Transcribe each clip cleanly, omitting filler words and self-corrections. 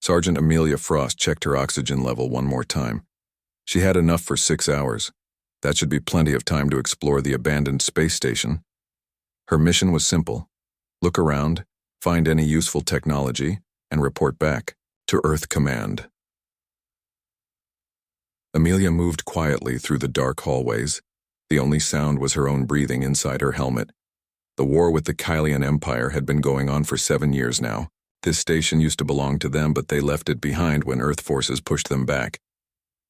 Sergeant Amelia Frost checked her oxygen level one more time. She had enough for 6 hours. That should be plenty of time to explore the abandoned space station. Her mission was simple. Look around, find any useful technology, and report back to Earth Command. Amelia moved quietly through the dark hallways. The only sound was her own breathing inside her helmet. The war with the Kylian Empire had been going on for 7 years now. This station used to belong to them, but they left it behind when Earth forces pushed them back.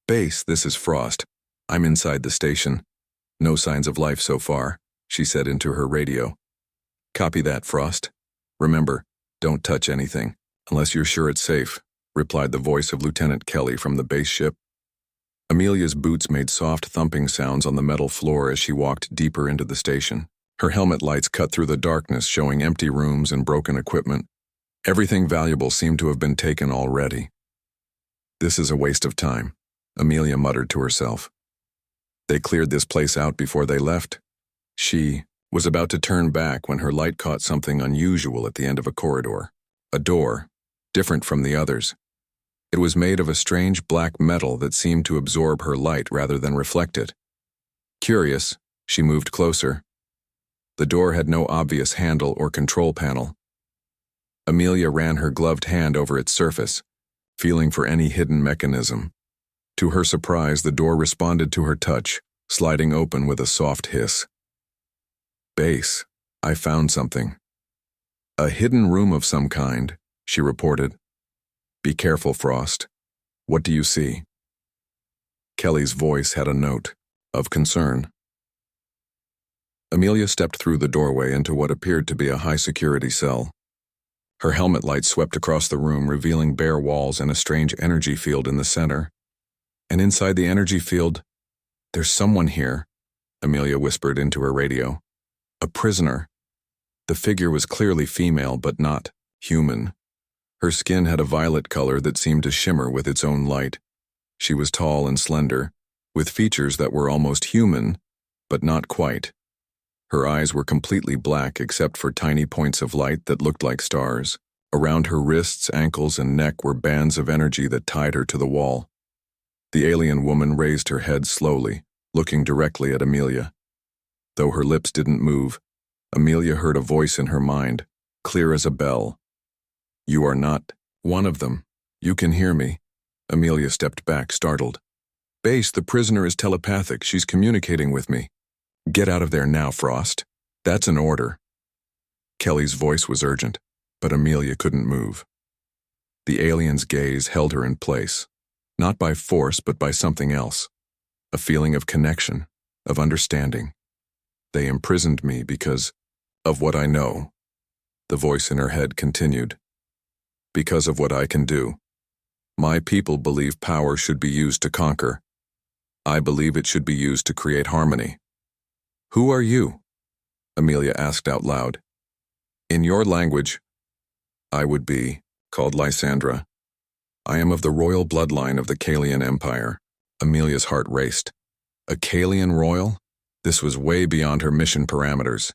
"Base, this is Frost. I'm inside the station. No signs of life so far," she said into her radio. "Copy that, Frost. Remember, don't touch anything, unless you're sure it's safe," replied the voice of Lieutenant Kelly from the base ship. Amelia's boots made soft thumping sounds on the metal floor as she walked deeper into the station. Her helmet lights cut through the darkness, showing empty rooms and broken equipment. Everything valuable seemed to have been taken already. "This is a waste of time," Amelia muttered to herself. They cleared this place out before they left. She was about to turn back when her light caught something unusual at the end of a corridor. A door, different from the others. It was made of a strange black metal that seemed to absorb her light rather than reflect it. Curious, she moved closer. The door had no obvious handle or control panel. Amelia ran her gloved hand over its surface, feeling for any hidden mechanism. To her surprise, the door responded to her touch, sliding open with a soft hiss. "Base, I found something." "A hidden room of some kind," she reported. "Be careful, Frost. What do you see?" Kelly's voice had a note of concern. Amelia stepped through the doorway into what appeared to be a high-security cell. Her helmet light swept across the room, revealing bare walls and a strange energy field in the center. And inside the energy field, "There's someone here," Amelia whispered into her radio. "A prisoner." The figure was clearly female, but not human. Her skin had a violet color that seemed to shimmer with its own light. She was tall and slender, with features that were almost human, but not quite. Her eyes were completely black except for tiny points of light that looked like stars. Around her wrists, ankles, and neck were bands of energy that tied her to the wall. The alien woman raised her head slowly, looking directly at Amelia. Though her lips didn't move, Amelia heard a voice in her mind, clear as a bell. "You are not one of them. You can hear me." Amelia stepped back, startled. "Base, the prisoner is telepathic. She's communicating with me." "Get out of there now, Frost. That's an order." Kelly's voice was urgent, but Amelia couldn't move. The alien's gaze held her in place, not by force but by something else, a feeling of connection, of understanding. "They imprisoned me because of what I know," the voice in her head continued. "Because of what I can do. My people believe power should be used to conquer. I believe it should be used to create harmony." "Who are you?" Amelia asked out loud. "In your language, I would be called Lysandra. I am of the royal bloodline of the Kylian Empire." Amelia's heart raced. A Kylian royal? This was way beyond her mission parameters.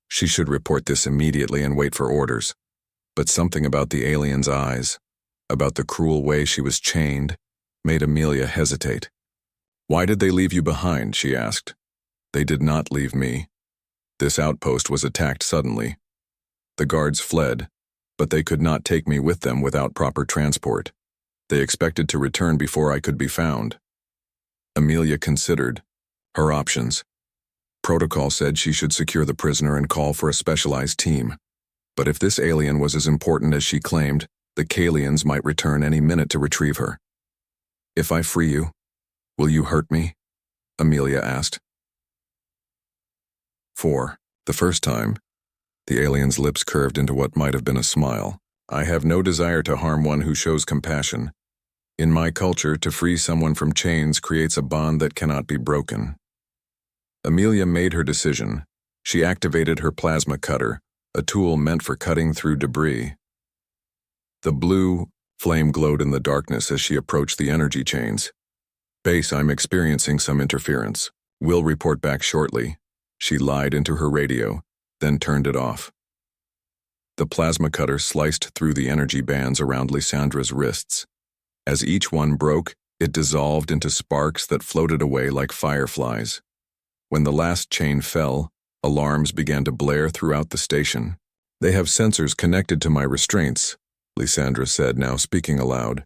She should report this immediately and wait for orders. But something about the alien's eyes, about the cruel way she was chained, made Amelia hesitate. "Why did they leave you behind?" she asked. "They did not leave me. This outpost was attacked suddenly. The guards fled, but they could not take me with them without proper transport. They expected to return before I could be found." Amelia considered her options. Protocol said she should secure the prisoner and call for a specialized team. But if this alien was as important as she claimed, the Kylians might return any minute to retrieve her. "If I free you, will you hurt me?" Amelia asked. For the first time, the alien's lips curved into what might have been a smile. "I have no desire to harm one who shows compassion. In my culture, to free someone from chains creates a bond that cannot be broken." Amelia made her decision. She activated her plasma cutter, a tool meant for cutting through debris. The blue flame glowed in the darkness as she approached the energy chains. "Base, I'm experiencing some interference. We'll report back shortly." She lied into her radio, then turned it off. The plasma cutter sliced through the energy bands around Lysandra's wrists. As each one broke, it dissolved into sparks that floated away like fireflies. When the last chain fell, alarms began to blare throughout the station. "They have sensors connected to my restraints," Lysandra said, now speaking aloud.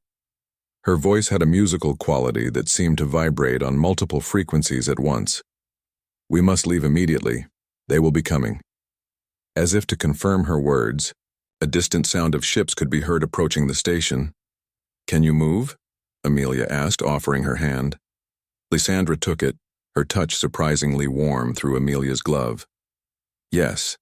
Her voice had a musical quality that seemed to vibrate on multiple frequencies at once. "We must leave immediately. They will be coming." As if to confirm her words, a distant sound of ships could be heard approaching the station. "Can you move?" Amelia asked, offering her hand. Lysandra took it, her touch surprisingly warm through Amelia's glove. "Yes,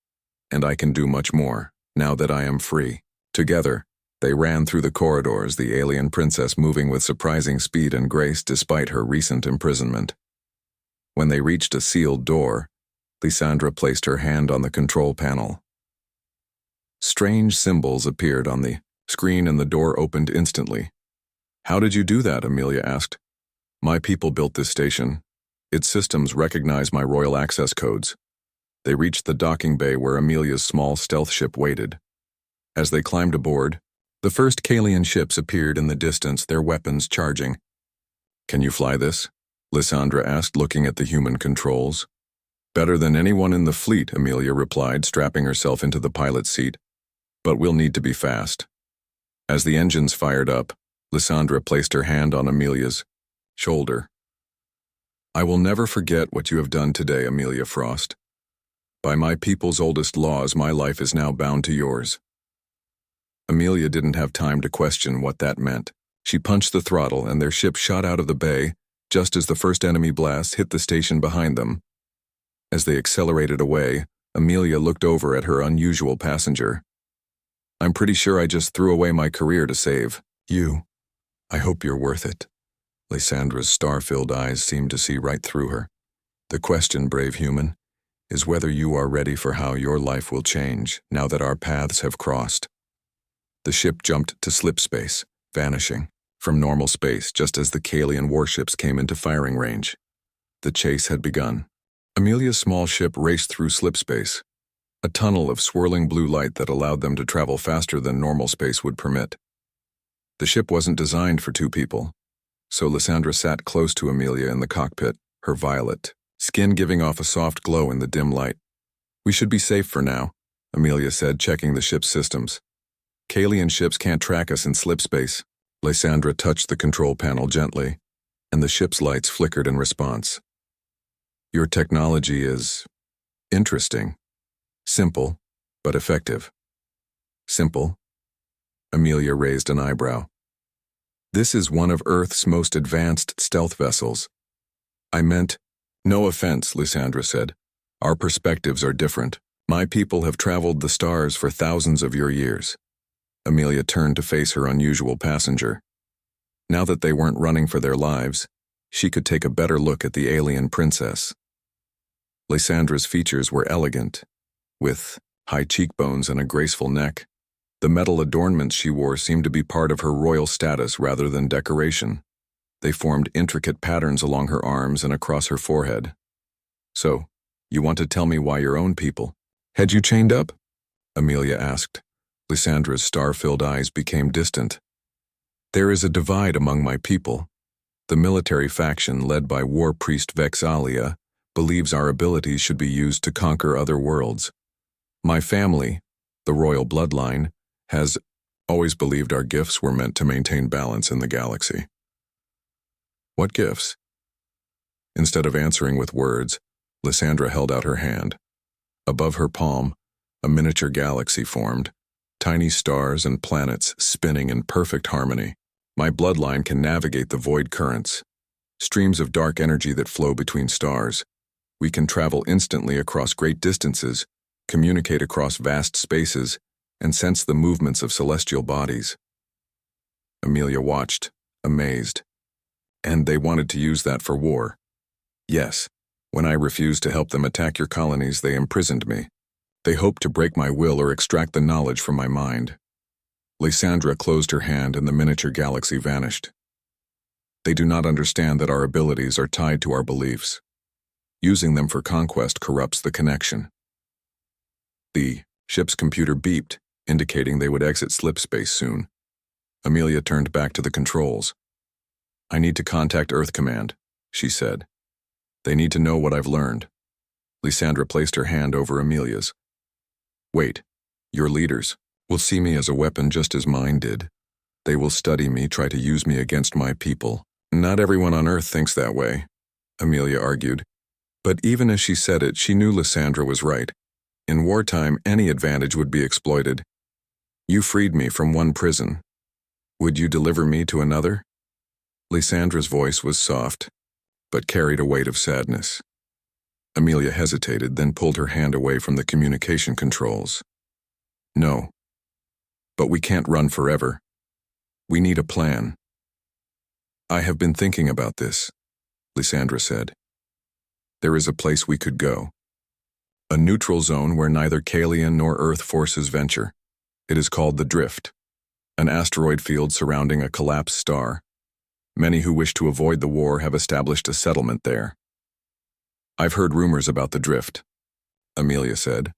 and I can do much more, now that I am free." Together, they ran through the corridors, the alien princess moving with surprising speed and grace despite her recent imprisonment. When they reached a sealed door, Lysandra placed her hand on the control panel. Strange symbols appeared on the screen and the door opened instantly. "How did you do that?" Amelia asked. "My people built this station. Its systems recognize my royal access codes." They reached the docking bay where Amelia's small stealth ship waited. As they climbed aboard, the first Kalian ships appeared in the distance, their weapons charging. "Can you fly this?" Lysandra asked, looking at the human controls. "Better than anyone in the fleet," Amelia replied, strapping herself into the pilot's seat. "But we'll need to be fast." As the engines fired up, Lysandra placed her hand on Amelia's shoulder. "I will never forget what you have done today, Amelia Frost. By my people's oldest laws, my life is now bound to yours." Amelia didn't have time to question what that meant. She punched the throttle and their ship shot out of the bay, just as the first enemy blast hit the station behind them. As they accelerated away, Amelia looked over at her unusual passenger. "I'm pretty sure I just threw away my career to save you. I hope you're worth it." Lysandra's star-filled eyes seemed to see right through her. "The question, brave human, is whether you are ready for how your life will change now that our paths have crossed." The ship jumped to slip space, vanishing from normal space just as the Kalian warships came into firing range. The chase had begun. Amelia's small ship raced through slip space, a tunnel of swirling blue light that allowed them to travel faster than normal space would permit. The ship wasn't designed for two people, so Lysandra sat close to Amelia in the cockpit, her violet skin giving off a soft glow in the dim light. "We should be safe for now," Amelia said, checking the ship's systems. "Kalian ships can't track us in slip space." Lysandra touched the control panel gently, and the ship's lights flickered in response. "Your technology is interesting. Simple, but effective." "Simple?" Amelia raised an eyebrow. "This is one of Earth's most advanced stealth vessels." "I meant, no offense," Lysandra said. "Our perspectives are different. My people have traveled the stars for thousands of your years." Amelia turned to face her unusual passenger. Now that they weren't running for their lives, she could take a better look at the alien princess. Lysandra's features were elegant, with high cheekbones and a graceful neck. The metal adornments she wore seemed to be part of her royal status rather than decoration. They formed intricate patterns along her arms and across her forehead. "So, you want to tell me why your own people had you chained up?" Amelia asked. Lysandra's star-filled eyes became distant. "There is a divide among my people. The military faction led by war priest Vexalia believes our abilities should be used to conquer other worlds. My family, the royal bloodline, has always believed our gifts were meant to maintain balance in the galaxy." "What gifts?" Instead of answering with words, Lysandra held out her hand. Above her palm, a miniature galaxy formed, tiny stars and planets spinning in perfect harmony. "My bloodline can navigate the void currents, streams of dark energy that flow between stars. We can travel instantly across great distances, communicate across vast spaces, and sense the movements of celestial bodies." Amelia watched, amazed. "And they wanted to use that for war?" "Yes. When I refused to help them attack your colonies, they imprisoned me. They hoped to break my will or extract the knowledge from my mind." Lysandra closed her hand and the miniature galaxy vanished. "They do not understand that our abilities are tied to our beliefs. Using them for conquest corrupts the connection." The ship's computer beeped, indicating they would exit slip space soon. Amelia turned back to the controls. "I need to contact Earth Command," she said. "They need to know what I've learned." Lysandra placed her hand over Amelia's. "Wait, your leaders will see me as a weapon just as mine did. They will study me, try to use me against my people." "Not everyone on Earth thinks that way," Amelia argued. But even as she said it, she knew Lysandra was right. In wartime, any advantage would be exploited. "You freed me from one prison. Would you deliver me to another?" Lysandra's voice was soft, but carried a weight of sadness. Amelia hesitated, then pulled her hand away from the communication controls. "No. But we can't run forever. We need a plan." "I have been thinking about this," Lysandra said. "There is a place we could go. A neutral zone where neither Kalian nor Earth forces venture. It is called the Drift, an asteroid field surrounding a collapsed star. Many who wish to avoid the war have established a settlement there." "I've heard rumors about the Drift," Amelia said.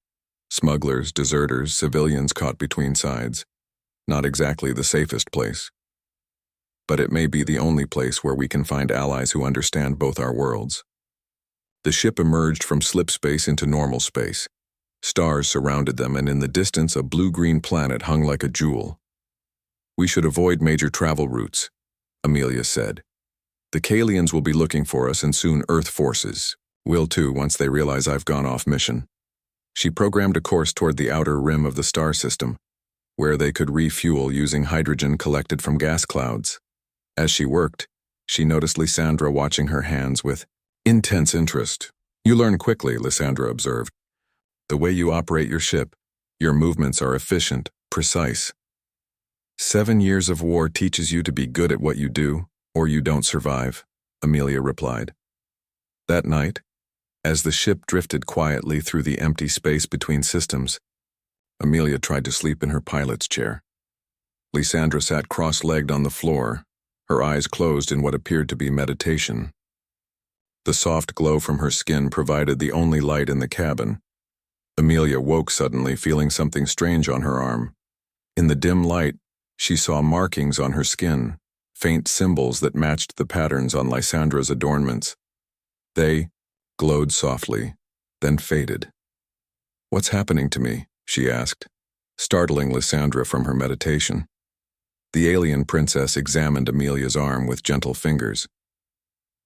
"Smugglers, deserters, civilians caught between sides. Not exactly the safest place. But it may be the only place where we can find allies who understand both our worlds." The ship emerged from slip space into normal space. Stars surrounded them, and in the distance a blue-green planet hung like a jewel. "We should avoid major travel routes," Amelia said. "The Kalians will be looking for us, and soon Earth forces will too once they realize I've gone off mission." She programmed a course toward the outer rim of the star system, where they could refuel using hydrogen collected from gas clouds. As she worked, she noticed Lysandra watching her hands with intense interest. "You learn quickly," Lysandra observed. "The way you operate your ship, your movements are efficient, precise. 7 years of war teaches you to be good at what you do, or you don't survive," Amelia replied. That night, as the ship drifted quietly through the empty space between systems, Amelia tried to sleep in her pilot's chair. Lysandra sat cross-legged on the floor, her eyes closed in what appeared to be meditation. The soft glow from her skin provided the only light in the cabin. Amelia woke suddenly, feeling something strange on her arm. In the dim light, she saw markings on her skin, faint symbols that matched the patterns on Lysandra's adornments. They glowed softly, then faded. "What's happening to me?" she asked, startling Lysandra from her meditation. The alien princess examined Amelia's arm with gentle fingers.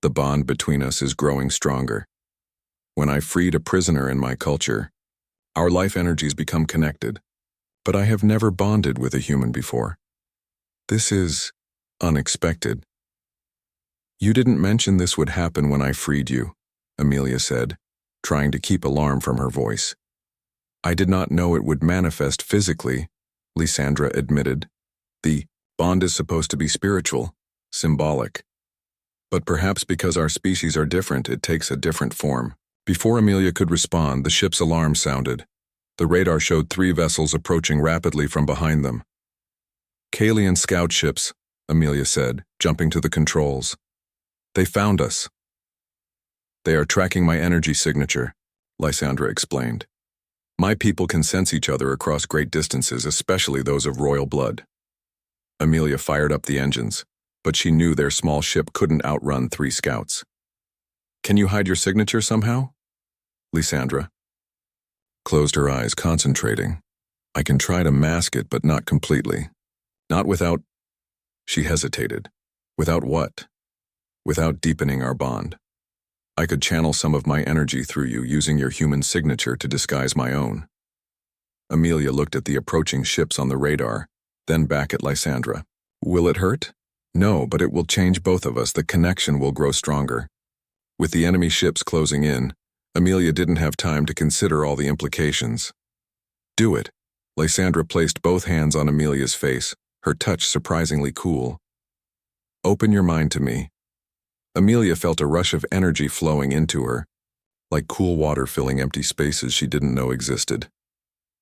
"The bond between us is growing stronger. When I freed a prisoner in my culture, our life energies become connected, but I have never bonded with a human before. This is unexpected." "You didn't mention this would happen when I freed you," Amelia said, trying to keep alarm from her voice. "I did not know it would manifest physically," Lysandra admitted. "The bond is supposed to be spiritual, symbolic. But perhaps because our species are different, it takes a different form." Before Amelia could respond, the ship's alarm sounded. The radar showed 3 vessels approaching rapidly from behind them. "Kalian scout ships," Amelia said, jumping to the controls. "They found us." "They are tracking my energy signature," Lysandra explained. "My people can sense each other across great distances, especially those of royal blood." Amelia fired up the engines, but she knew their small ship couldn't outrun 3 scouts. "Can you hide your signature somehow?" Lysandra closed her eyes, concentrating. "I can try to mask it, but not completely. Not without—" She hesitated. "Without what?" "Without deepening our bond. I could channel some of my energy through you, using your human signature to disguise my own." Amelia looked at the approaching ships on the radar, then back at Lysandra. "Will it hurt?" "No, but it will change both of us. The connection will grow stronger." With the enemy ships closing in, Amelia didn't have time to consider all the implications. "Do it." Lysandra placed both hands on Amelia's face, her touch surprisingly cool. "Open your mind to me." Amelia felt a rush of energy flowing into her, like cool water filling empty spaces she didn't know existed.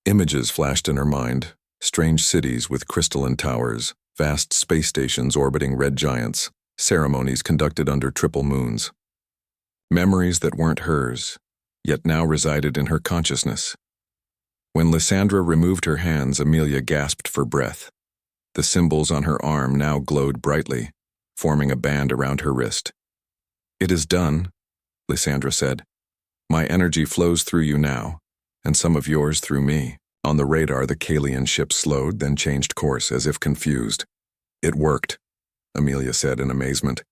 Images flashed in her mind, strange cities with crystalline towers, vast space stations orbiting red giants, ceremonies conducted under triple moons. Memories that weren't hers, yet now resided in her consciousness. When Lysandra removed her hands, Amelia gasped for breath. The symbols on her arm now glowed brightly, forming a band around her wrist. "It is done," Lysandra said. "My energy flows through you now, and some of yours through me." On the radar, the Kalian ship slowed, then changed course, as if confused. "It worked," Amelia said in amazement.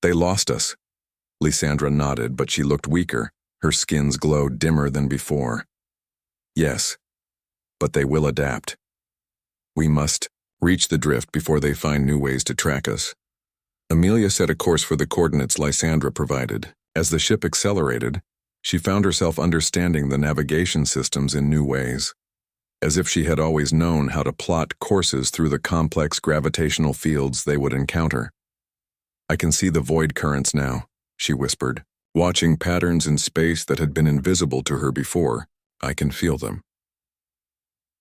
"They lost us." Lysandra nodded, but she looked weaker. Her skin's glow dimmer than before. "Yes, but they will adapt. We must reach the drift before they find new ways to track us." Amelia set a course for the coordinates Lysandra provided. As the ship accelerated, she found herself understanding the navigation systems in new ways, as if she had always known how to plot courses through the complex gravitational fields they would encounter. "I can see the void currents now," she whispered, watching patterns in space that had been invisible to her before. "I can feel them."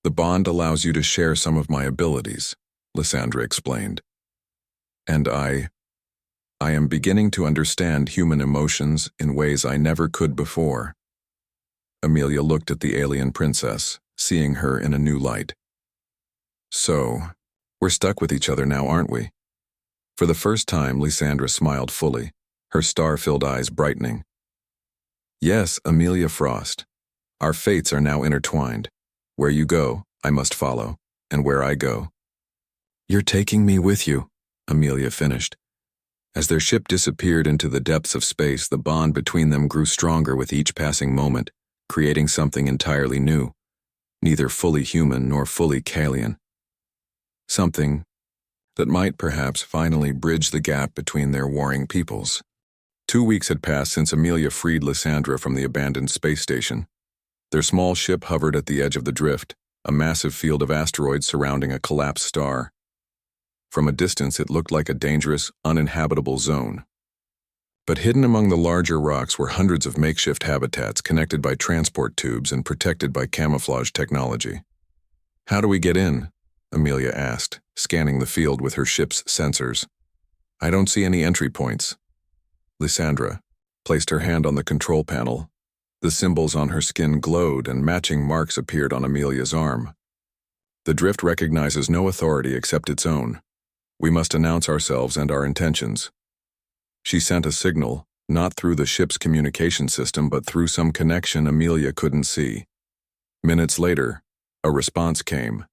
"The bond allows you to share some of my abilities," Lysandra explained. "And I am beginning to understand human emotions in ways I never could before." Amelia looked at the alien princess, seeing her in a new light. "So, we're stuck with each other now, aren't we?" For the first time, Lysandra smiled fully, her star-filled eyes brightening. "Yes, Amelia Frost. Our fates are now intertwined. Where you go, I must follow, and where I go." "You're taking me with you," Amelia finished. As their ship disappeared into the depths of space, the bond between them grew stronger with each passing moment, creating something entirely new, neither fully human nor fully Kalian. Something that might perhaps finally bridge the gap between their warring peoples. 2 weeks had passed since Amelia freed Lysandra from the abandoned space station. Their small ship hovered at the edge of the drift, a massive field of asteroids surrounding a collapsed star. From a distance, it looked like a dangerous, uninhabitable zone. But hidden among the larger rocks were hundreds of makeshift habitats connected by transport tubes and protected by camouflage technology. "How do we get in?" Amelia asked, scanning the field with her ship's sensors. "I don't see any entry points." Lysandra placed her hand on the control panel. The symbols on her skin glowed and matching marks appeared on Amelia's arm. "The drift recognizes no authority except its own. We must announce ourselves and our intentions." She sent a signal, not through the ship's communication system but through some connection Amelia couldn't see. Minutes later, a response came,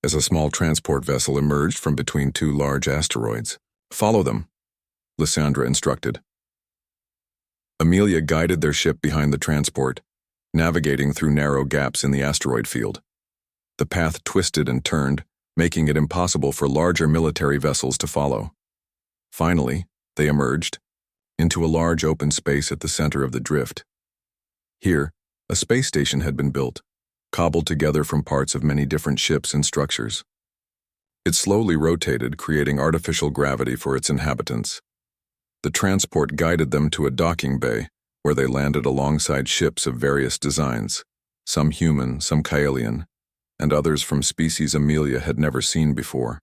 as a small transport vessel emerged from between 2 large asteroids. "Follow them," Lysandra instructed. Amelia guided their ship behind the transport, navigating through narrow gaps in the asteroid field. The path twisted and turned, making it impossible for larger military vessels to follow. Finally, they emerged into a large open space at the center of the drift. Here, a space station had been built, cobbled together from parts of many different ships and structures. It slowly rotated, creating artificial gravity for its inhabitants. The transport guided them to a docking bay, where they landed alongside ships of various designs, some human, some Kaelian, and others from species Amelia had never seen before.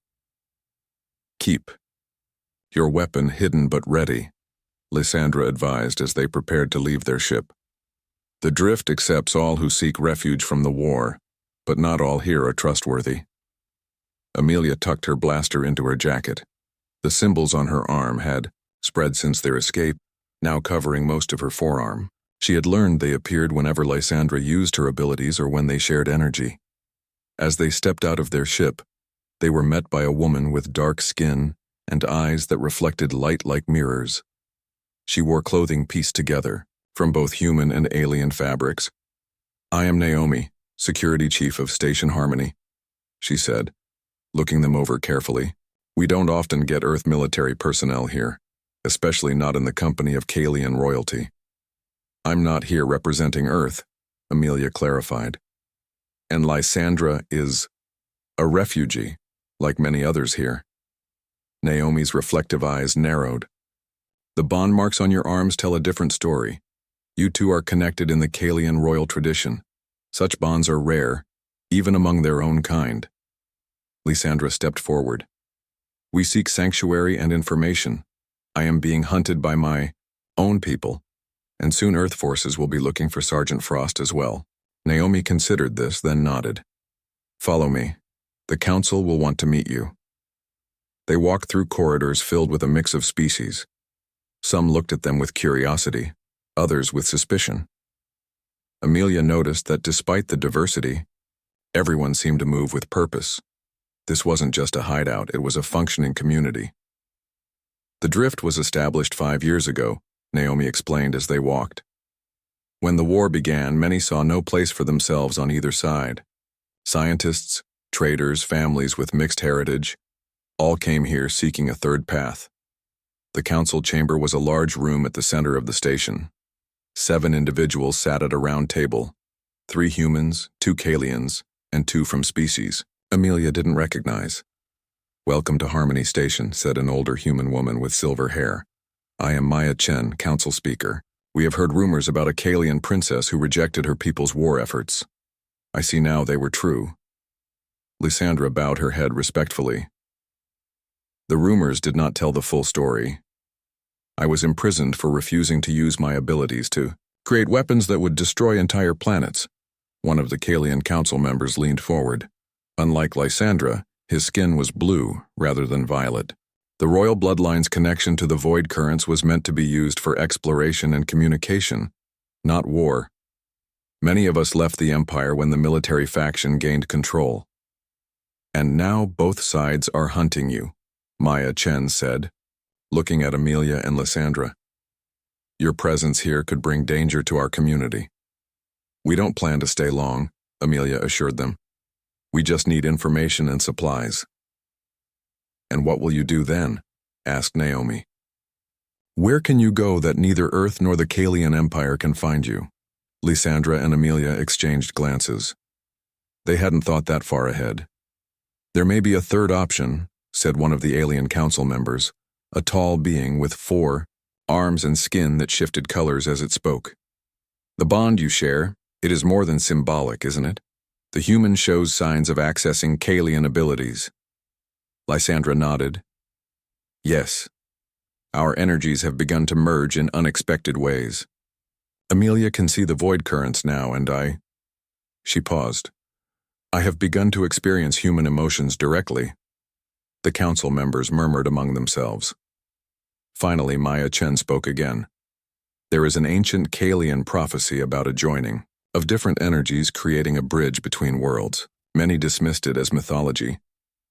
"Keep your weapon hidden but ready," Lysandra advised as they prepared to leave their ship. "The drift accepts all who seek refuge from the war, but not all here are trustworthy." Amelia tucked her blaster into her jacket. The symbols on her arm had spread since their escape, now covering most of her forearm. She had learned they appeared whenever Lysandra used her abilities or when they shared energy. As they stepped out of their ship, they were met by a woman with dark skin and eyes that reflected light like mirrors. She wore clothing pieced together from both human and alien fabrics. "I am Naomi, Security Chief of Station Harmony," she said, looking them over carefully. "We don't often get Earth military personnel here, especially not in the company of Kalian royalty." "I'm not here representing Earth," Amelia clarified. "And Lysandra is a refugee, like many others here." Naomi's reflective eyes narrowed. "The bond marks on your arms tell a different story. You two are connected in the Kalian royal tradition. Such bonds are rare, even among their own kind." Lysandra stepped forward. "We seek sanctuary and information. I am being hunted by my own people, and soon Earth forces will be looking for Sergeant Frost as well." Naomi considered this, then nodded. Follow me. The council will want to meet you. They walked through corridors filled with a mix of species. Some looked at them with curiosity, others with suspicion. Amelia noticed that despite the diversity, everyone seemed to move with purpose. This wasn't just a hideout, it was a functioning community. The drift was established 5 years ago, Naomi explained as they walked. When the war began, many saw no place for themselves on either side. Scientists, traders, families with mixed heritage, all came here seeking a third path. The council chamber was a large room at the center of the station. 7 individuals sat at a round table, 3 humans, 2 Kalians, and 2 from species Amelia didn't recognize. Welcome to Harmony Station, said an older human woman with silver hair. I am Maya Chen, council speaker. We have heard rumors about a Kalian princess who rejected her people's war efforts. I see now they were true. Lysandra bowed her head respectfully. The rumors did not tell the full story. I was imprisoned for refusing to use my abilities to create weapons that would destroy entire planets. One of the Kalian council members leaned forward. Unlike Lysandra, his skin was blue rather than violet. The royal bloodline's connection to the void currents was meant to be used for exploration and communication, not war. Many of us left the Empire when the military faction gained control. And now both sides are hunting you, Maya Chen said, looking at Amelia and Lysandra. Your presence here could bring danger to our community. We don't plan to stay long, Amelia assured them. We just need information and supplies. And what will you do then? Asked Naomi. Where can you go that neither Earth nor the Kalian Empire can find you? Lysandra and Amelia exchanged glances. They hadn't thought that far ahead. There may be a third option, said one of the alien council members, a tall being with 4 arms and skin that shifted colors as it spoke. The bond you share, it is more than symbolic, isn't it? The human shows signs of accessing Kalian abilities. Lysandra nodded. Yes. Our energies have begun to merge in unexpected ways. Amelia can see the void currents now, and I... She paused. I have begun to experience human emotions directly. The council members murmured among themselves. Finally, Maya Chen spoke again. There is an ancient Kalian prophecy about a joining of different energies creating a bridge between worlds. Many dismissed it as mythology,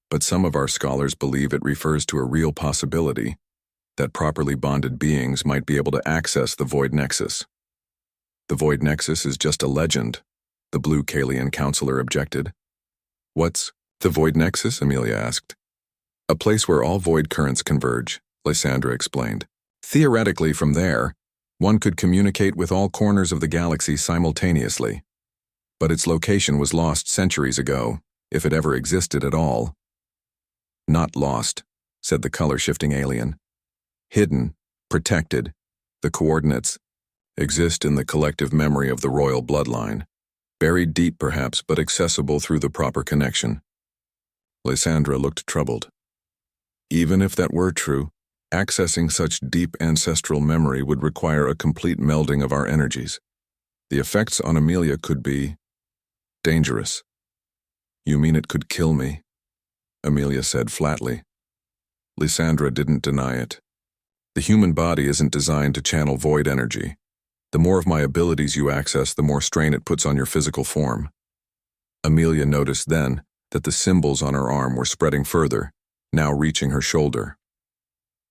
but some of our scholars believe it refers to a real possibility that properly bonded beings might be able to access the Void Nexus. The Void Nexus is just a legend, the blue Kalian counselor objected. What's the Void Nexus? Amelia asked. A place where all void currents converge, Lysandra explained. Theoretically, from there, one could communicate with all corners of the galaxy simultaneously. But its location was lost centuries ago, if it ever existed at all. Not lost, said the color-shifting alien. Hidden, protected, the coordinates exist in the collective memory of the royal bloodline. Buried deep perhaps, but accessible through the proper connection. Lysandra looked troubled. Even if that were true, accessing such deep ancestral memory would require a complete melding of our energies. The effects on Amelia could be dangerous. You mean it could kill me? Amelia said flatly. Lysandra didn't deny it. The human body isn't designed to channel void energy. The more of my abilities you access, the more strain it puts on your physical form. Amelia noticed then that the symbols on her arm were spreading further, now reaching her shoulder.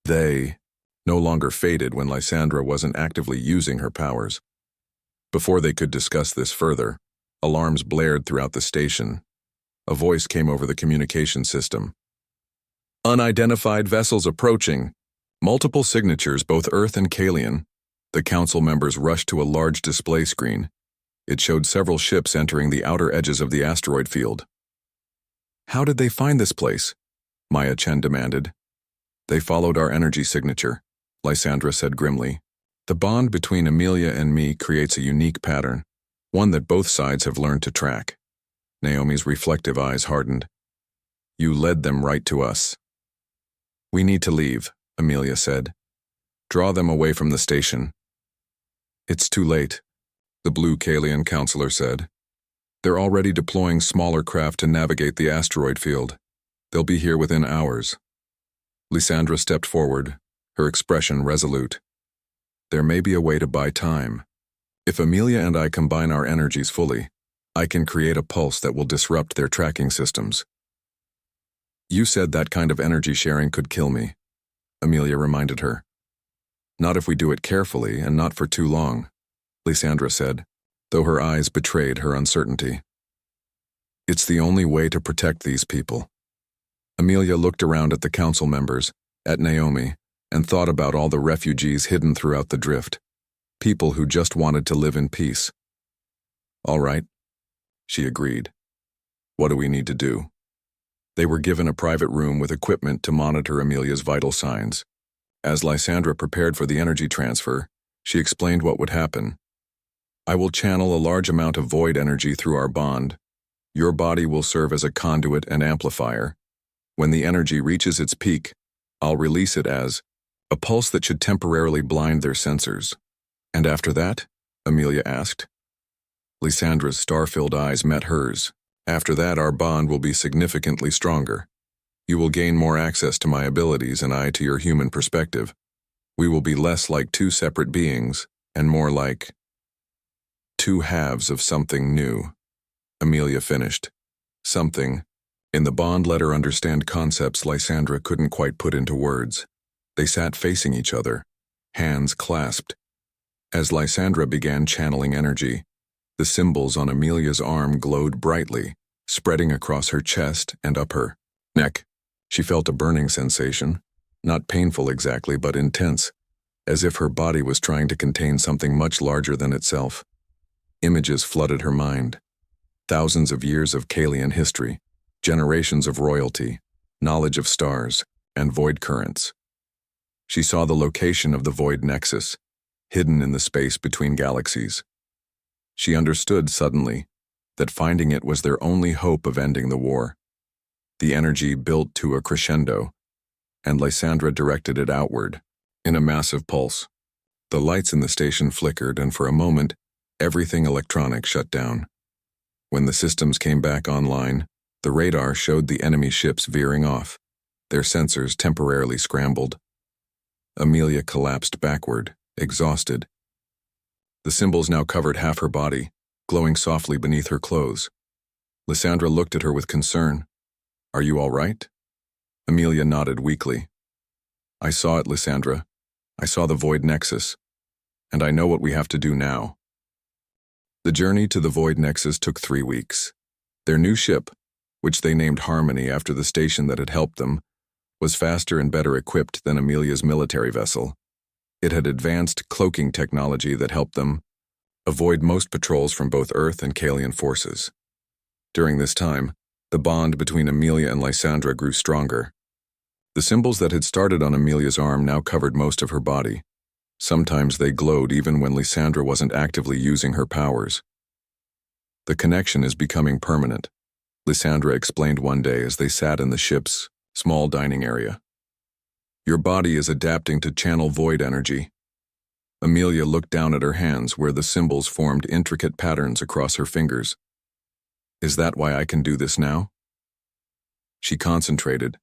They no longer faded when Lysandra wasn't actively using her powers. Before they could discuss this further, alarms blared throughout the station. A voice came over the communication system. Unidentified vessels approaching. Multiple signatures, both Earth and Kalian. The council members rushed to a large display screen. It showed several ships entering the outer edges of the asteroid field. How did they find this place? Maya Chen demanded. They followed our energy signature, Lysandra said grimly. The bond between Amelia and me creates a unique pattern, one that both sides have learned to track. Naomi's reflective eyes hardened. You led them right to us. We need to leave, Amelia said. Draw them away from the station. It's too late, the blue Kalian counselor said. They're already deploying smaller craft to navigate the asteroid field. They'll be here within hours. Lysandra stepped forward, her expression resolute. There may be a way to buy time. If Amelia and I combine our energies fully, I can create a pulse that will disrupt their tracking systems. You said that kind of energy sharing could kill me, Amelia reminded her. Not if we do it carefully and not for too long, Lysandra said, though her eyes betrayed her uncertainty. It's the only way to protect these people. Amelia looked around at the council members, at Naomi, and thought about all the refugees hidden throughout the drift, people who just wanted to live in peace. All right, she agreed. What do we need to do? They were given a private room with equipment to monitor Amelia's vital signs. As Lysandra prepared for the energy transfer, she explained what would happen. I will channel a large amount of void energy through our bond. Your body will serve as a conduit and amplifier. When the energy reaches its peak, I'll release it as a pulse that should temporarily blind their sensors. And after that? Amelia asked. Lysandra's star-filled eyes met hers. After that, our bond will be significantly stronger. You will gain more access to my abilities and I to your human perspective. We will be less like two separate beings and more like two halves of something new. Amelia finished. Something. In the bond let her understand concepts Lysandra couldn't quite put into words. They sat facing each other, hands clasped. As Lysandra began channeling energy, the symbols on Amelia's arm glowed brightly, spreading across her chest and up her neck. She felt a burning sensation, not painful exactly, but intense, as if her body was trying to contain something much larger than itself. Images flooded her mind. Thousands of years of Kalian history, generations of royalty, knowledge of stars, and void currents. She saw the location of the void nexus, hidden in the space between galaxies. She understood suddenly that finding it was their only hope of ending the war. The energy built to a crescendo, and Lysandra directed it outward, in a massive pulse. The lights in the station flickered, and for a moment, everything electronic shut down. When the systems came back online, the radar showed the enemy ships veering off, their sensors temporarily scrambled. Amelia collapsed backward, exhausted. The symbols now covered half her body, glowing softly beneath her clothes. Lysandra looked at her with concern. Are you all right? Amelia nodded weakly. I saw it, Lysandra. I saw the void nexus. And I know what we have to do now. The journey to the void nexus took 3 weeks. Their new ship, which they named Harmony after the station that had helped them, was faster and better equipped than Amelia's military vessel. It had advanced cloaking technology that helped them avoid most patrols from both Earth and Kalian forces. During this time, the bond between Amelia and Lysandra grew stronger. The symbols that had started on Amelia's arm now covered most of her body. Sometimes they glowed even when Lysandra wasn't actively using her powers. The connection is becoming permanent, Lysandra explained one day as they sat in the ship's small dining area. Your body is adapting to channel void energy. Amelia looked down at her hands where the symbols formed intricate patterns across her fingers. Is that why I can do this now? She concentrated,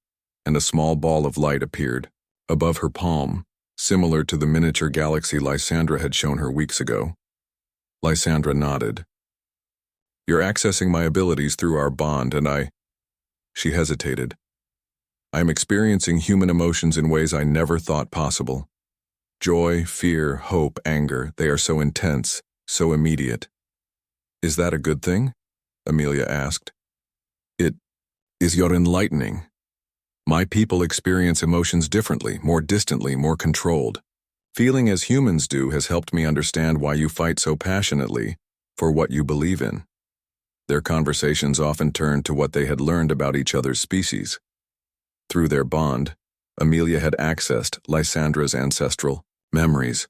and a small ball of light appeared, above her palm, similar to the miniature galaxy Lysandra had shown her weeks ago. Lysandra nodded. You're accessing my abilities through our bond, and She hesitated. I am experiencing human emotions in ways I never thought possible. Joy, fear, hope, anger, they are so intense, so immediate. Is that a good thing? Amelia asked. It is your enlightening. My people experience emotions differently, more distantly, more controlled. Feeling as humans do has helped me understand why you fight so passionately for what you believe in. Their conversations often turned to what they had learned about each other's species. Through their bond, Amelia had accessed Lysandra's ancestral memories,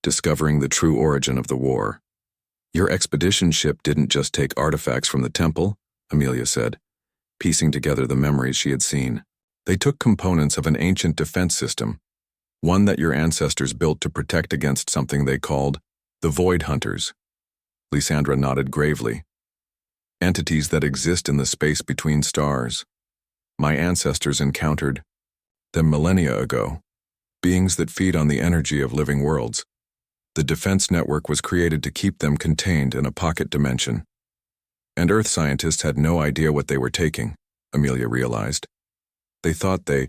discovering the true origin of the war. Your expedition ship didn't just take artifacts from the temple, Amelia said, piecing together the memories she had seen. They took components of an ancient defense system, one that your ancestors built to protect against something they called the Void Hunters. Lysandra nodded gravely. entities that exist in the space between stars. My ancestors encountered them millennia ago, beings that feed on the energy of living worlds. The defense network was created to keep them contained in a pocket dimension. And Earth scientists had no idea what they were taking, Amelia realized. They thought they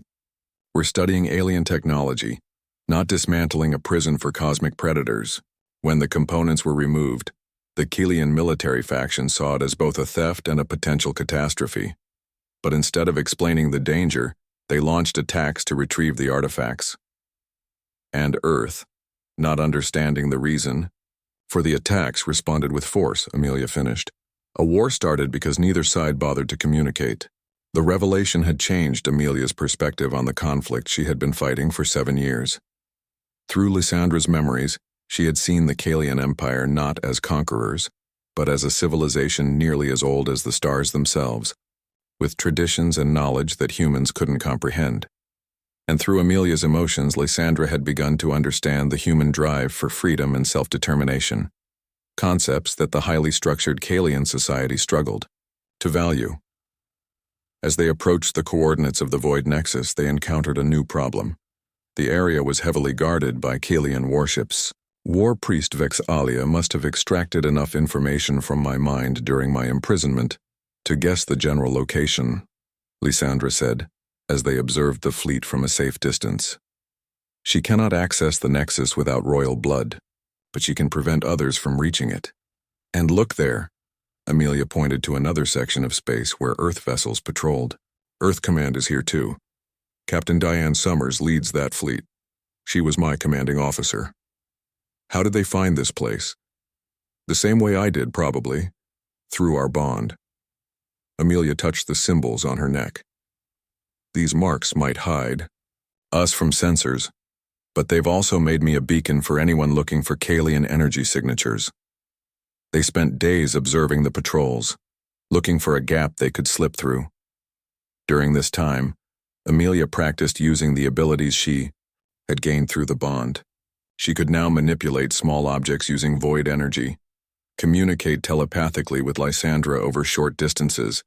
were studying alien technology, not dismantling a prison for cosmic predators. When the components were removed, the Kelian military faction saw it as both a theft and a potential catastrophe. But instead of explaining the danger, they launched attacks to retrieve the artifacts. And Earth, not understanding the reason for the attacks, responded with force, Amelia finished. A war started because neither side bothered to communicate. The revelation had changed Amelia's perspective on the conflict she had been fighting for 7 years. Through Lysandra's memories, she had seen the Kalian Empire not as conquerors, but as a civilization nearly as old as the stars themselves, with traditions and knowledge that humans couldn't comprehend. And through Amelia's emotions, Lysandra had begun to understand the human drive for freedom and self-determination, concepts that the highly structured Kalian society struggled to value. As they approached the coordinates of the Void Nexus, they encountered a new problem. The area was heavily guarded by Kalian warships. War Priest Vex Alia must have extracted enough information from my mind during my imprisonment to guess the general location, Lysandra said, as they observed the fleet from a safe distance. She cannot access the Nexus without royal blood, but she can prevent others from reaching it. And look there, Amelia pointed to another section of space where Earth vessels patrolled. Earth Command is here too. Captain Diane Summers leads that fleet. She was my commanding officer. How did they find this place? The same way I did, probably. Through our bond. Amelia touched the symbols on her neck. These marks might hide us from sensors, but they've also made me a beacon for anyone looking for Kalian energy signatures. They spent days observing the patrols, looking for a gap they could slip through. During this time, Amelia practiced using the abilities she had gained through the bond. She could now manipulate small objects using void energy, communicate telepathically with Lysandra over short distances,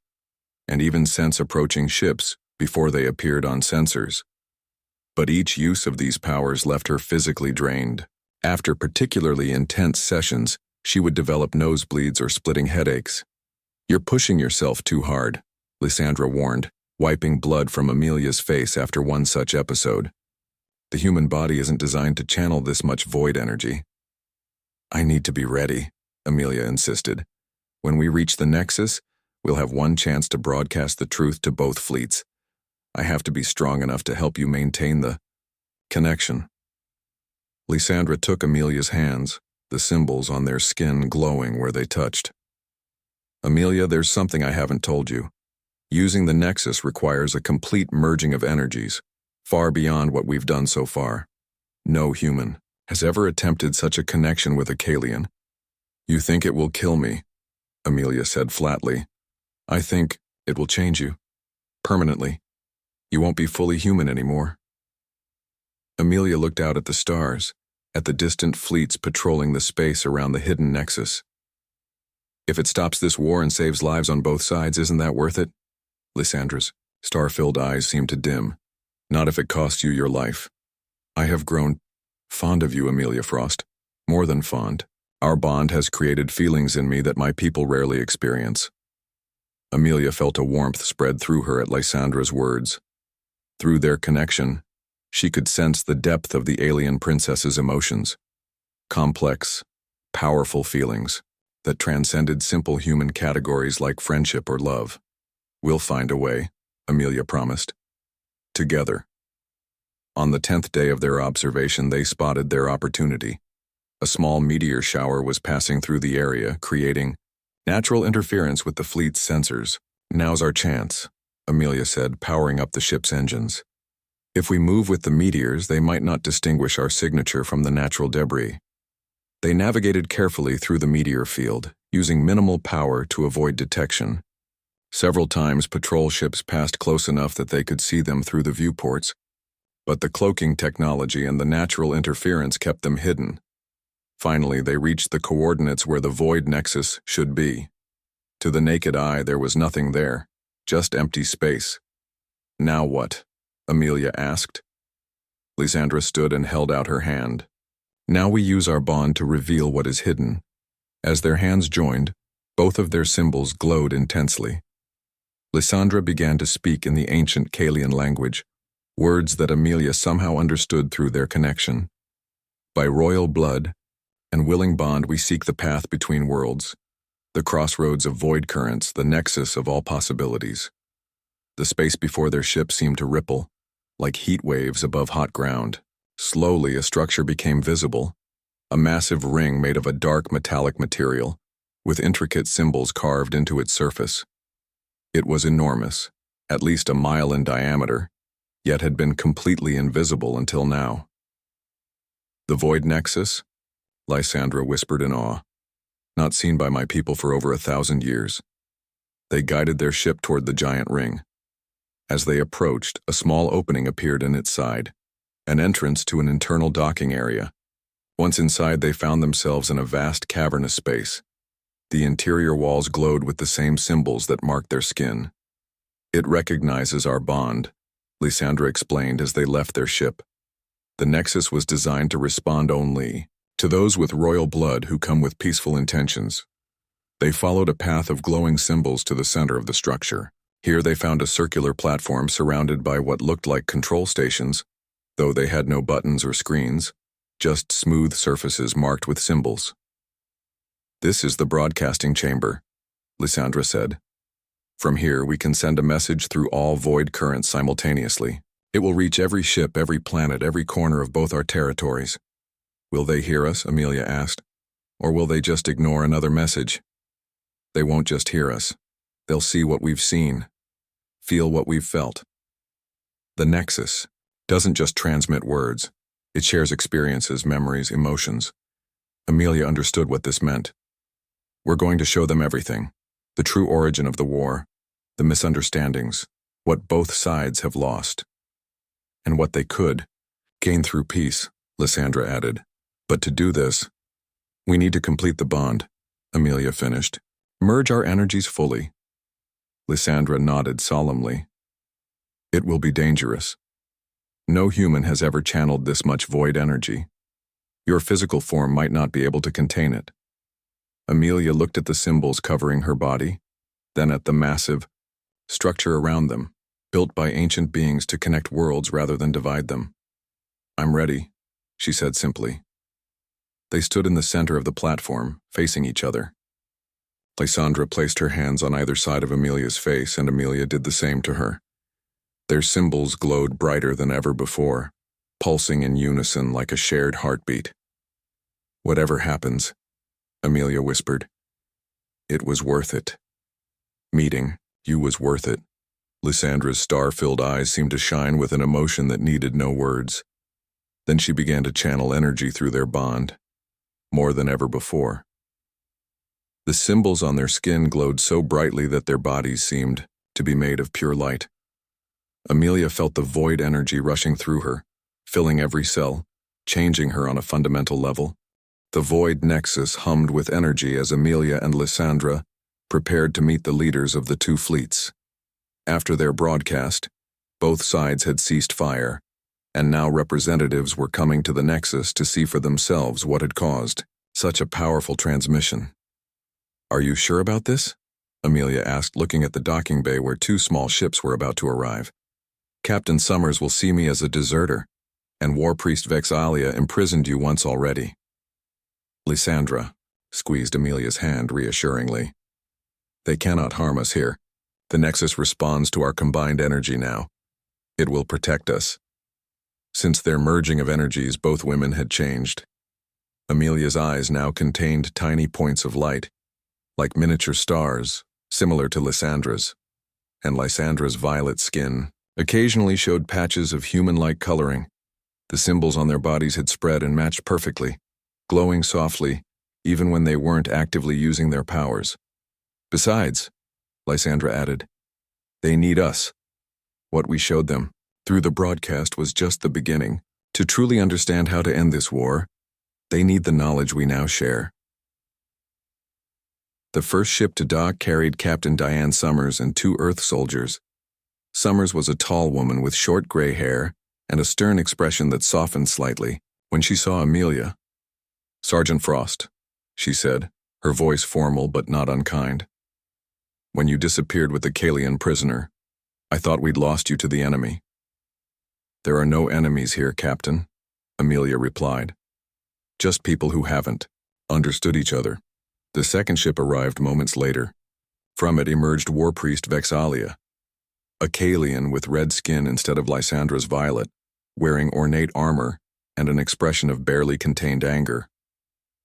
and even sense approaching ships before they appeared on sensors. But each use of these powers left her physically drained. After particularly intense sessions, she would develop nosebleeds or splitting headaches. You're pushing yourself too hard, Lysandra warned, wiping blood from Amelia's face after one such episode. The human body isn't designed to channel this much void energy. I need to be ready, Amelia insisted. When we reach the Nexus, we'll have one chance to broadcast the truth to both fleets. I have to be strong enough to help you maintain the connection. Lysandra took Amelia's hands, the symbols on their skin glowing where they touched. Amelia, there's something I haven't told you. Using the Nexus requires a complete merging of energies, far beyond what we've done so far. No human has ever attempted such a connection with a Kalian. You think it will kill me, Amelia said flatly. I think it will change you. Permanently. You won't be fully human anymore. Amelia looked out at the stars, at the distant fleets patrolling the space around the hidden Nexus. If it stops this war and saves lives on both sides, isn't that worth it? Lysandra's star-filled eyes seemed to dim. Not if it costs you your life. I have grown fond of you, Amelia Frost. More than fond. Our bond has created feelings in me that my people rarely experience. Amelia felt a warmth spread through her at Lysandra's words. Through their connection, she could sense the depth of the alien princess's emotions. Complex, powerful feelings that transcended simple human categories like friendship or love. We'll find a way, Amelia promised. Together. On the 10th day of their observation, they spotted their opportunity. A small meteor shower was passing through the area, creating natural interference with the fleet's sensors. Now's our chance, Amelia said, powering up the ship's engines. If we move with the meteors, they might not distinguish our signature from the natural debris. They navigated carefully through the meteor field, using minimal power to avoid detection. Several times patrol ships passed close enough that they could see them through the viewports, but the cloaking technology and the natural interference kept them hidden. Finally, they reached the coordinates where the Void Nexus should be. To the naked eye, there was nothing there, just empty space. Now what? Amelia asked. Lysandra stood and held out her hand. Now we use our bond to reveal what is hidden. As their hands joined, both of their symbols glowed intensely. Lysandra began to speak in the ancient Kalian language, words that Amelia somehow understood through their connection. By royal blood and willing bond we seek the path between worlds, the crossroads of void currents, the nexus of all possibilities. The space before their ship seemed to ripple, like heat waves above hot ground. Slowly, a structure became visible, a massive ring made of a dark metallic material, with intricate symbols carved into its surface. It was enormous, at least a mile in diameter, yet had been completely invisible until now. The Void Nexus? Lysandra whispered in awe. Not seen by my people for over 1,000 years. They guided their ship toward the giant ring. As they approached, a small opening appeared in its side, an entrance to an internal docking area. Once inside, they found themselves in a vast cavernous space. The interior walls glowed with the same symbols that marked their skin. It recognizes our bond, Lysandra explained as they left their ship. The Nexus was designed to respond only to those with royal blood who come with peaceful intentions. They followed a path of glowing symbols to the center of the structure. Here they found a circular platform surrounded by what looked like control stations, though they had no buttons or screens, just smooth surfaces marked with symbols. This is the broadcasting chamber, Lysandra said. From here, we can send a message through all void currents simultaneously. It will reach every ship, every planet, every corner of both our territories. Will they hear us? Amelia asked. Or will they just ignore another message? They won't just hear us. They'll see what we've seen, feel what we've felt. The Nexus doesn't just transmit words. It shares experiences, memories, emotions. Amelia understood what this meant. We're going to show them everything. The true origin of the war, the misunderstandings, what both sides have lost, and what they could gain through peace, Lysandra added. But to do this, we need to complete the bond, Amelia finished. Merge our energies fully. Lysandra nodded solemnly. It will be dangerous. No human has ever channeled this much void energy. Your physical form might not be able to contain it. Amelia looked at the symbols covering her body, then at the massive structure around them, built by ancient beings to connect worlds rather than divide them. I'm ready, she said simply. They stood in the center of the platform, facing each other. Lysandra placed her hands on either side of Amelia's face, and Amelia did the same to her. Their symbols glowed brighter than ever before, pulsing in unison like a shared heartbeat. Whatever happens, Amelia whispered, it was worth it. Meeting you was worth it. Lysandra's star-filled eyes seemed to shine with an emotion that needed no words. Then she began to channel energy through their bond, more than ever before. The symbols on their skin glowed so brightly that their bodies seemed to be made of pure light. Amelia felt the void energy rushing through her, filling every cell, changing her on a fundamental level. The void nexus hummed with energy as Amelia and Lysandra prepared to meet the leaders of the two fleets. After their broadcast, both sides had ceased fire, and now representatives were coming to the nexus to see for themselves what had caused such a powerful transmission. Are you sure about this? Amelia asked, looking at the docking bay where two small ships were about to arrive. Captain Summers will see me as a deserter, and War Priest Vexalia imprisoned you once already. Lysandra squeezed Amelia's hand reassuringly. They cannot harm us here. The Nexus responds to our combined energy now. It will protect us. Since their merging of energies, both women had changed. Amelia's eyes now contained tiny points of light, like miniature stars, similar to Lysandra's, and Lysandra's violet skin occasionally showed patches of human-like coloring. The symbols on their bodies had spread and matched perfectly, glowing softly, even when they weren't actively using their powers. Besides, Lysandra added, they need us. What we showed them through the broadcast was just the beginning. To truly understand how to end this war, they need the knowledge we now share. The first ship to dock carried Captain Diane Summers and 2 Earth soldiers. Summers was a tall woman with short gray hair and a stern expression that softened slightly when she saw Amelia. "Sergeant Frost," she said, her voice formal but not unkind. "When you disappeared with the Kalian prisoner, I thought we'd lost you to the enemy." "There are no enemies here, Captain," Amelia replied. "Just people who haven't understood each other." The second ship arrived moments later. From it emerged War Priest Vexalia, a Kalian with red skin instead of Lysandra's violet, wearing ornate armor and an expression of barely contained anger.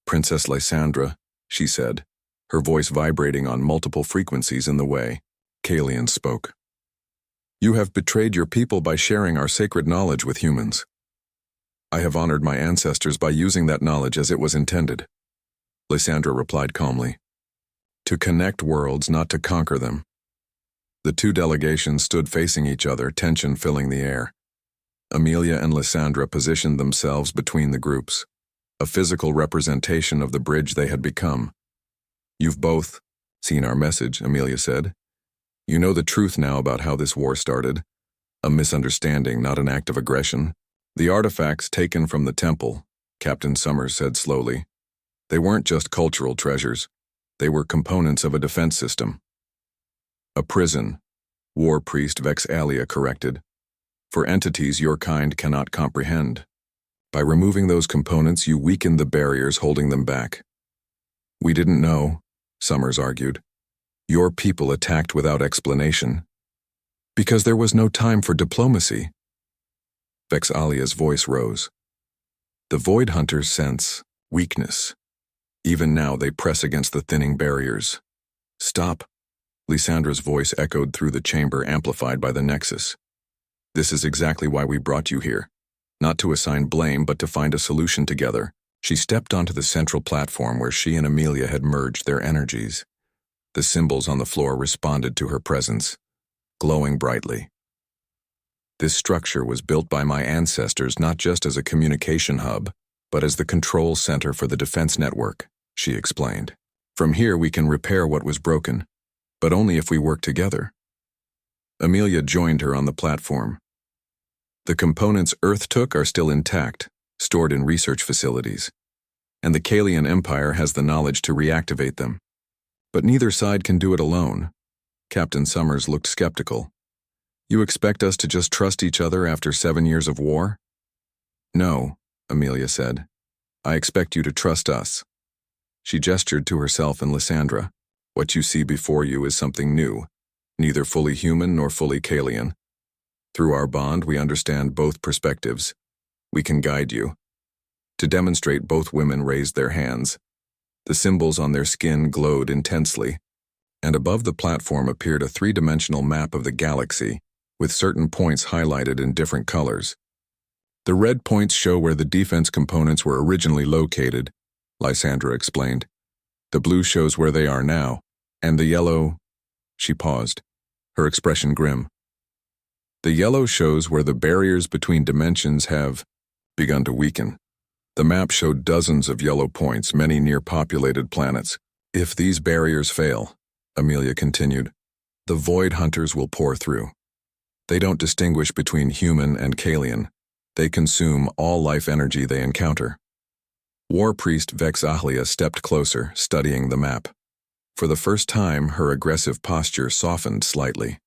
"Princess Lysandra," she said, her voice vibrating on multiple frequencies in the way Kalian spoke. "You have betrayed your people by sharing our sacred knowledge with humans. I have honored my ancestors by using that knowledge as it was intended," Lysandra replied calmly. "To connect worlds, not to conquer them." The 2 delegations stood facing each other, tension filling the air. Amelia and Lysandra positioned themselves between the groups, a physical representation of the bridge they had become. "You've both seen our message," Amelia said. "You know the truth now about how this war started. A misunderstanding, not an act of aggression. The artifacts taken from the temple," Captain Summers said slowly. "They weren't just cultural treasures. They were components of a defense system." "A prison," War Priest Vexalia corrected, "for entities your kind cannot comprehend. By removing those components, you weakened the barriers holding them back." "We didn't know," Summers argued. "Your people attacked without explanation. Because there was no time for diplomacy." Vexalia's voice rose. "The Void Hunters sense weakness. Even now they press against the thinning barriers." "Stop," Lysandra's voice echoed through the chamber, amplified by the Nexus. "This is exactly why we brought you here. Not to assign blame, but to find a solution together." She stepped onto the central platform where she and Amelia had merged their energies. The symbols on the floor responded to her presence, glowing brightly. "This structure was built by my ancestors not just as a communication hub, but as the control center for the defense network," she explained. "From here we can repair what was broken, but only if we work together." Amelia joined her on the platform. "The components Earth took are still intact, stored in research facilities, and the Kalian Empire has the knowledge to reactivate them. But neither side can do it alone." Captain Summers looked skeptical. "You expect us to just trust each other after 7 years of war?" "No," Amelia said. "I expect you to trust us." She gestured to herself and Lysandra. "What you see before you is something new, neither fully human nor fully Kalian. Through our bond, we understand both perspectives. We can guide you." To demonstrate, both women raised their hands. The symbols on their skin glowed intensely, and above the platform appeared a 3-dimensional map of the galaxy, with certain points highlighted in different colors. "The red points show where the defense components were originally located," Lysandra explained. "The blue shows where they are now, and the yellow—" She paused, her expression grim. "The yellow shows where the barriers between dimensions have begun to weaken." The map showed dozens of yellow points, many near populated planets. "If these barriers fail," Amelia continued, "the Void Hunters will pour through. They don't distinguish between human and Kalian. They consume all life energy they encounter." War Priest Vexalia stepped closer, studying the map. For the first time, her aggressive posture softened slightly.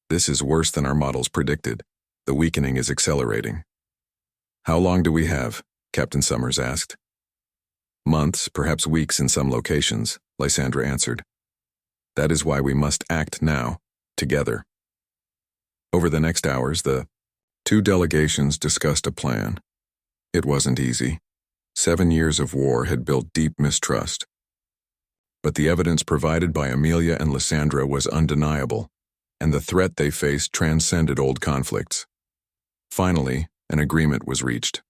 "This is worse than our models predicted. The weakening is accelerating." "How long do we have?" Captain Summers asked. "Months, perhaps weeks in some locations," Lysandra answered. "That is why we must act now, together." Over the next hours, the 2 delegations discussed a plan. It wasn't easy. 7 years of war had built deep mistrust. But the evidence provided by Amelia and Lysandra was undeniable, and the threat they faced transcended old conflicts. Finally, an agreement was reached.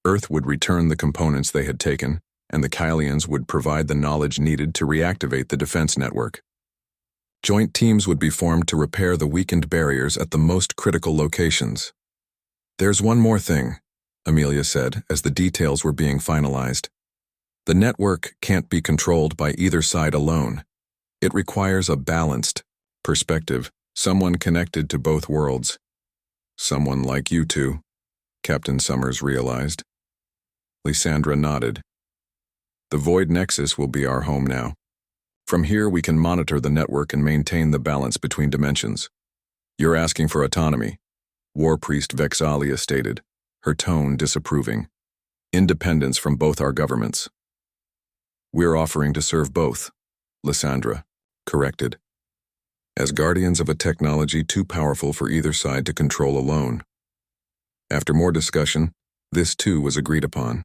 Earth would return the components they had taken, and the Kalians would provide the knowledge needed to reactivate the defense network. Joint teams would be formed to repair the weakened barriers at the most critical locations. "There's one more thing," Amelia said as the details were being finalized. "The network can't be controlled by either side alone. It requires a balanced perspective, someone connected to both worlds. Someone like you two, Captain Summers realized. Lysandra nodded. The Void Nexus will be our home now. From here we can monitor the network and maintain the balance between dimensions. You're asking for autonomy, War Priest Vexalia stated, her tone disapproving. Independence from both our governments. We're offering to serve both, Lysandra corrected. As guardians of a technology too powerful for either side to control alone. After more discussion, this too was agreed upon.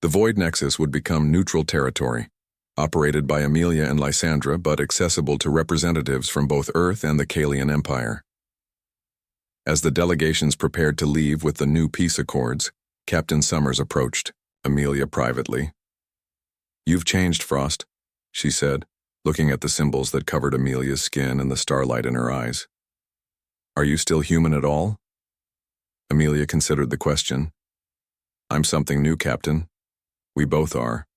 The Void Nexus would become neutral territory, operated by Amelia and Lysandra but accessible to representatives from both Earth and the Kalian Empire. As the delegations prepared to leave with the new peace accords, Captain Summers approached Amelia privately. "You've changed, Frost," she said, looking at the symbols that covered Amelia's skin and the starlight in her eyes. "Are you still human at all?" Amelia considered the question. "I'm something new, Captain. We both are.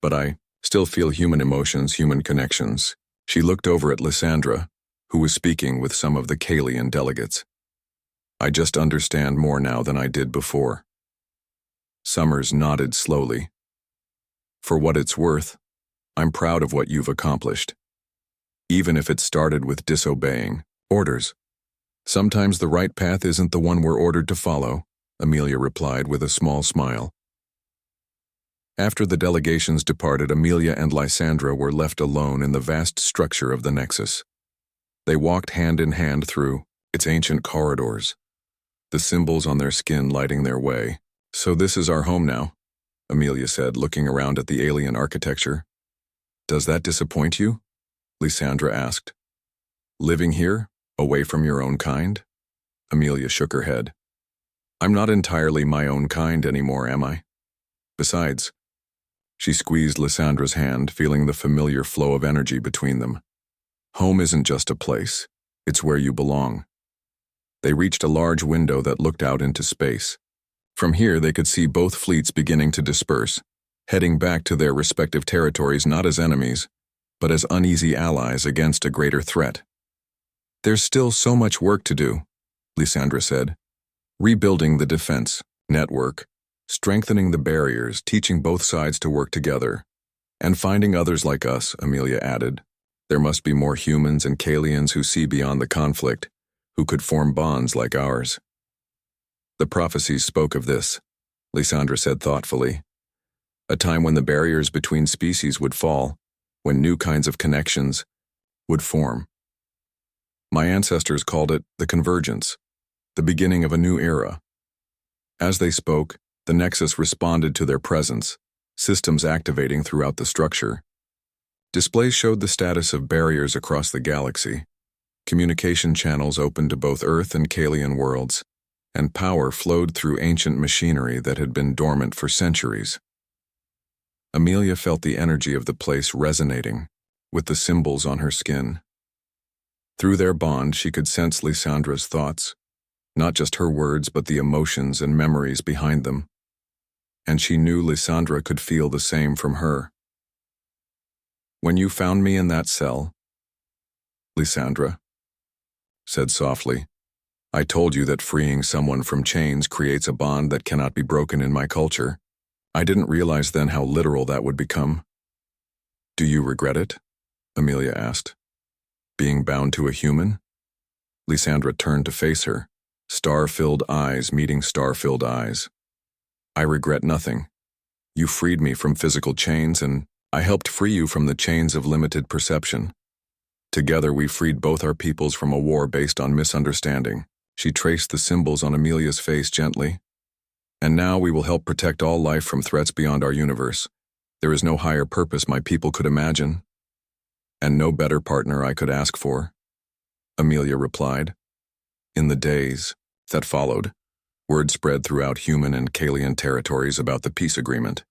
But I still feel human emotions, human connections." She looked over at Lysandra, who was speaking with some of the Kalian delegates. "I just understand more now than I did before." Summers nodded slowly. "For what it's worth, I'm proud of what you've accomplished. Even if it started with disobeying orders. Sometimes the right path isn't the one we're ordered to follow," Amelia replied with a small smile. After the delegations departed, Amelia and Lysandra were left alone in the vast structure of the Nexus. They walked hand in hand through its ancient corridors, the symbols on their skin lighting their way. "So this is our home now," Amelia said, looking around at the alien architecture. "Does that disappoint you?" Lysandra asked. "Living here, away from your own kind?" Amelia shook her head. "I'm not entirely my own kind anymore, am I? Besides," she squeezed Lysandra's hand, feeling the familiar flow of energy between them. "Home isn't just a place, it's where you belong." They reached a large window that looked out into space. From here they could see both fleets beginning to disperse, heading back to their respective territories not as enemies, but as uneasy allies against a greater threat. "There's still so much work to do," Lysandra said. "Rebuilding the defense network, strengthening the barriers, teaching both sides to work together, and finding others like us," Amelia added. "There must be more humans and Kalians who see beyond the conflict, who could form bonds like ours." "The prophecies spoke of this," Lysandra said thoughtfully. "A time when the barriers between species would fall, when new kinds of connections would form. My ancestors called it the convergence, the beginning of a new era." As they spoke, the Nexus responded to their presence, systems activating throughout the structure. Displays showed the status of barriers across the galaxy. Communication channels opened to both Earth and Kalian worlds, and power flowed through ancient machinery that had been dormant for centuries. Amelia felt the energy of the place resonating with the symbols on her skin. Through their bond, she could sense Lysandra's thoughts, not just her words but the emotions and memories behind them. And she knew Lysandra could feel the same from her. "When you found me in that cell," Lysandra said softly, "I told you that freeing someone from chains creates a bond that cannot be broken in my culture. I didn't realize then how literal that would become." "Do you regret it?" Amelia asked. "Being bound to a human?" Lysandra turned to face her, star-filled eyes meeting star-filled eyes. "I regret nothing. You freed me from physical chains, and I helped free you from the chains of limited perception. Together we freed both our peoples from a war based on misunderstanding." She traced the symbols on Amelia's face gently. "And now we will help protect all life from threats beyond our universe. There is no higher purpose my people could imagine, and no better partner I could ask for," Amelia replied. In the days that followed, word spread throughout human and Kalian territories about the peace agreement.